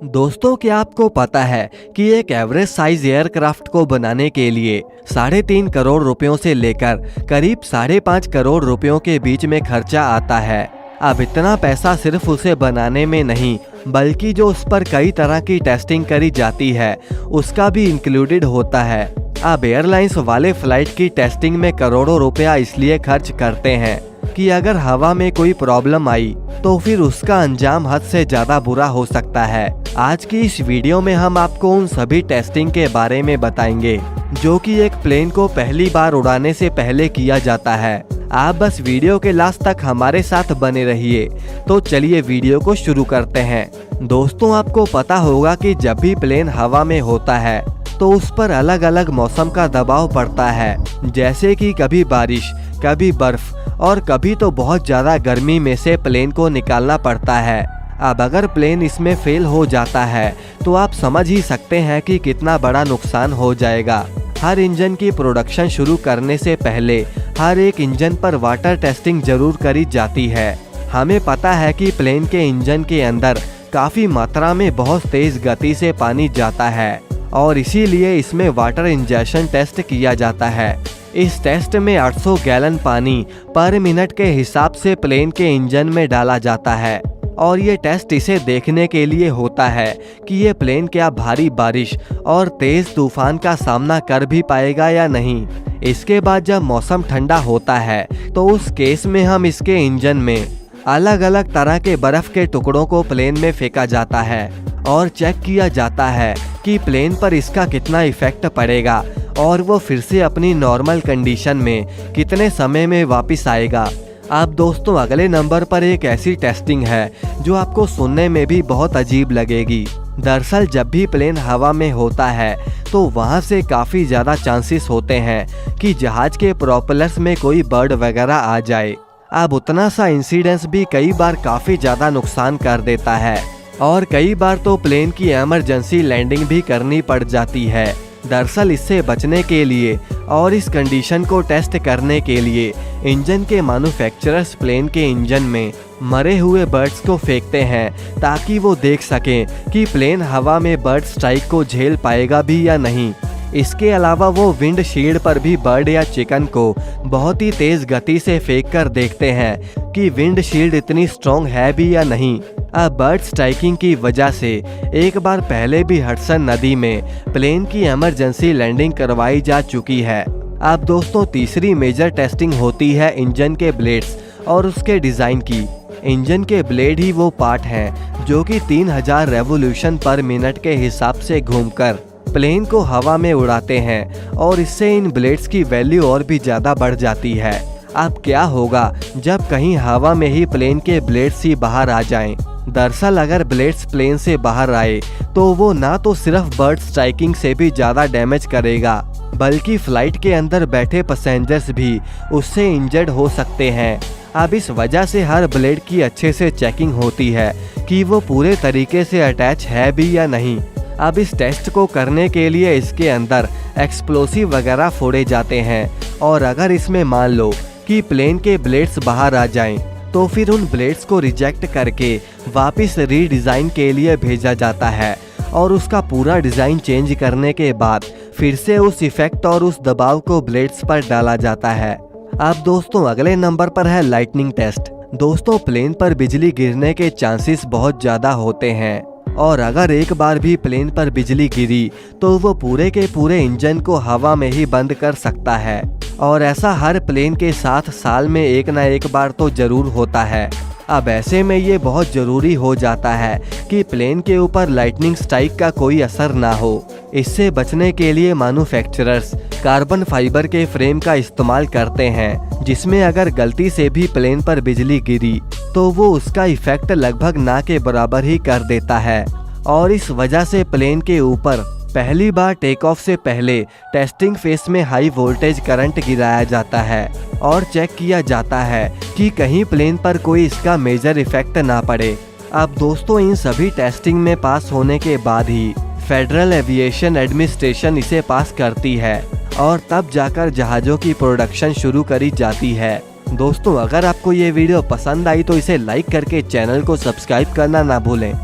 दोस्तों, क्या आपको पता है कि एक एवरेज साइज एयरक्राफ्ट को बनाने के लिए 3.5 करोड़ रुपयों से लेकर करीब 5.5 करोड़ रुपयों के बीच में खर्चा आता है। अब इतना पैसा सिर्फ उसे बनाने में नहीं बल्कि जो उस पर कई तरह की टेस्टिंग करी जाती है उसका भी इंक्लूडेड होता है। अब एयरलाइंस वाले फ्लाइट की टेस्टिंग में करोड़ों रुपया इसलिए खर्च करते हैं कि अगर हवा में कोई प्रॉब्लम आई तो फिर उसका अंजाम हद से ज्यादा बुरा हो सकता है। आज की इस वीडियो में हम आपको उन सभी टेस्टिंग के बारे में बताएंगे जो कि एक प्लेन को पहली बार उड़ाने से पहले किया जाता है। आप बस वीडियो के लास्ट तक हमारे साथ बने रहिए। तो चलिए वीडियो को शुरू करते हैं। दोस्तों, आपको पता होगा कि जब भी प्लेन हवा में होता है तो उस पर अलग अलग मौसम का दबाव पड़ता है, जैसे कि कभी बारिश, कभी बर्फ और कभी तो बहुत ज्यादा गर्मी में से प्लेन को निकालना पड़ता है। अब अगर प्लेन इसमें फेल हो जाता है तो आप समझ ही सकते हैं कि कितना बड़ा नुकसान हो जाएगा। हर इंजन की प्रोडक्शन शुरू करने से पहले हर एक इंजन पर वाटर टेस्टिंग जरूर करी जाती है। हमें पता है कि प्लेन के इंजन के अंदर काफी मात्रा में बहुत तेज गति से पानी जाता है और इसीलिए इसमें वाटर इंजेक्शन टेस्ट किया जाता है। इस टेस्ट में 800 गैलन पानी पर मिनट के हिसाब से प्लेन के इंजन में डाला जाता है और ये टेस्ट इसे देखने के लिए होता है कि ये प्लेन क्या भारी बारिश और तेज तूफान का सामना कर भी पाएगा या नहीं। इसके बाद जब मौसम ठंडा होता है तो उस केस में हम इसके इंजन में अलग अलग तरह के बर्फ के टुकड़ों को प्लेन में फेंका जाता है और चेक किया जाता है कि प्लेन पर इसका कितना इफेक्ट पड़ेगा और वो फिर से अपनी नॉर्मल कंडीशन में कितने समय में वापस आएगा। अब दोस्तों, अगले नंबर पर एक ऐसी टेस्टिंग है जो आपको सुनने में भी बहुत अजीब लगेगी। दरअसल जब भी प्लेन हवा में होता है तो वहाँ से काफ़ी ज़्यादा चांसेस होते हैं कि जहाज के प्रोपेलर्स में कोई बर्ड वगैरह आ जाए। अब उतना सा इंसिडेंस भी कई बार काफ़ी ज़्यादा नुकसान कर देता है और कई बार तो प्लेन की इमरजेंसी लैंडिंग भी करनी पड़ जाती है। दरअसल इससे बचने के लिए और इस कंडीशन को टेस्ट करने के लिए इंजन के मैन्युफैक्चरर्स प्लेन के इंजन में मरे हुए बर्ड्स को फेंकते हैं ताकि वो देख सकें कि प्लेन हवा में बर्ड स्ट्राइक को झेल पाएगा भी या नहीं। इसके अलावा वो विंड शील्ड पर भी बर्ड या चिकन को बहुत ही तेज गति से फेंक कर देखते हैं कि विंड शील्ड इतनी स्ट्रॉन्ग है भी या नहीं। अब बर्ड स्ट्राइकिंग की वजह से एक बार पहले भी हडसन नदी में प्लेन की इमरजेंसी लैंडिंग करवाई जा चुकी है। अब दोस्तों, तीसरी मेजर टेस्टिंग होती है इंजन के ब्लेड्स और उसके डिज़ाइन की। इंजन के ब्लेड ही वो पार्ट हैं जो कि 3000 रेवोल्यूशन पर मिनट के हिसाब से घूमकर प्लेन को हवा में उड़ाते हैं और इससे इन ब्लेड्स की वैल्यू और भी ज़्यादा बढ़ जाती है। अब क्या होगा जब कहीं हवा में ही प्लेन के ब्लेड्स ही बाहर आ जाएं? दरअसल अगर ब्लेड्स प्लेन से बाहर आए तो वो ना तो सिर्फ बर्ड स्ट्राइकिंग से भी ज़्यादा डैमेज करेगा बल्कि फ्लाइट के अंदर बैठे पैसेंजर्स भी उससे इंजर्ड हो सकते हैं। अब इस वजह से हर ब्लेड की अच्छे से चेकिंग होती है कि वो पूरे तरीके से अटैच है भी या नहीं। अब इस टेस्ट को करने के लिए इसके अंदर एक्सप्लोसिव वगैरह फोड़े जाते हैं और अगर इसमें मान लो कि प्लेन के ब्लेड्स बाहर आ जाएं तो फिर उन ब्लेड्स को रिजेक्ट करके वापस रीडिज़ाइन के लिए भेजा जाता है और उसका पूरा डिज़ाइन चेंज करने के बाद फिर से उस इफेक्ट और उस दबाव को ब्लेड्स पर डाला जाता है। अब दोस्तों, अगले नंबर पर है लाइटनिंग टेस्ट। दोस्तों, प्लेन पर बिजली गिरने के चांसेस बहुत ज़्यादा होते हैं और अगर एक बार भी प्लेन पर बिजली गिरी तो वो पूरे के पूरे इंजन को हवा में ही बंद कर सकता है और ऐसा हर प्लेन के साथ साल में एक ना एक बार तो जरूर होता है। अब ऐसे में ये बहुत ज़रूरी हो जाता है कि प्लेन के ऊपर लाइटनिंग स्ट्राइक का कोई असर ना हो। इससे बचने के लिए मैन्युफैक्चरर्स कार्बन फाइबर के फ्रेम का इस्तेमाल करते हैं जिसमें अगर गलती से भी प्लेन पर बिजली गिरी तो वो उसका इफेक्ट लगभग ना के बराबर ही कर देता है और इस वजह से प्लेन के ऊपर पहली बार टेक ऑफ से पहले टेस्टिंग फेस में हाई वोल्टेज करंट गिराया जाता है और चेक किया जाता है कि कहीं प्लेन पर कोई इसका मेजर इफेक्ट ना पड़े। अब दोस्तों, इन सभी टेस्टिंग में पास होने के बाद ही फेडरल एविएशन एडमिनिस्ट्रेशन इसे पास करती है और तब जाकर जहाज़ों की प्रोडक्शन शुरू करी जाती है। दोस्तों, अगर आपको ये वीडियो पसंद आई तो इसे लाइक करके चैनल को सब्सक्राइब करना ना भूलें।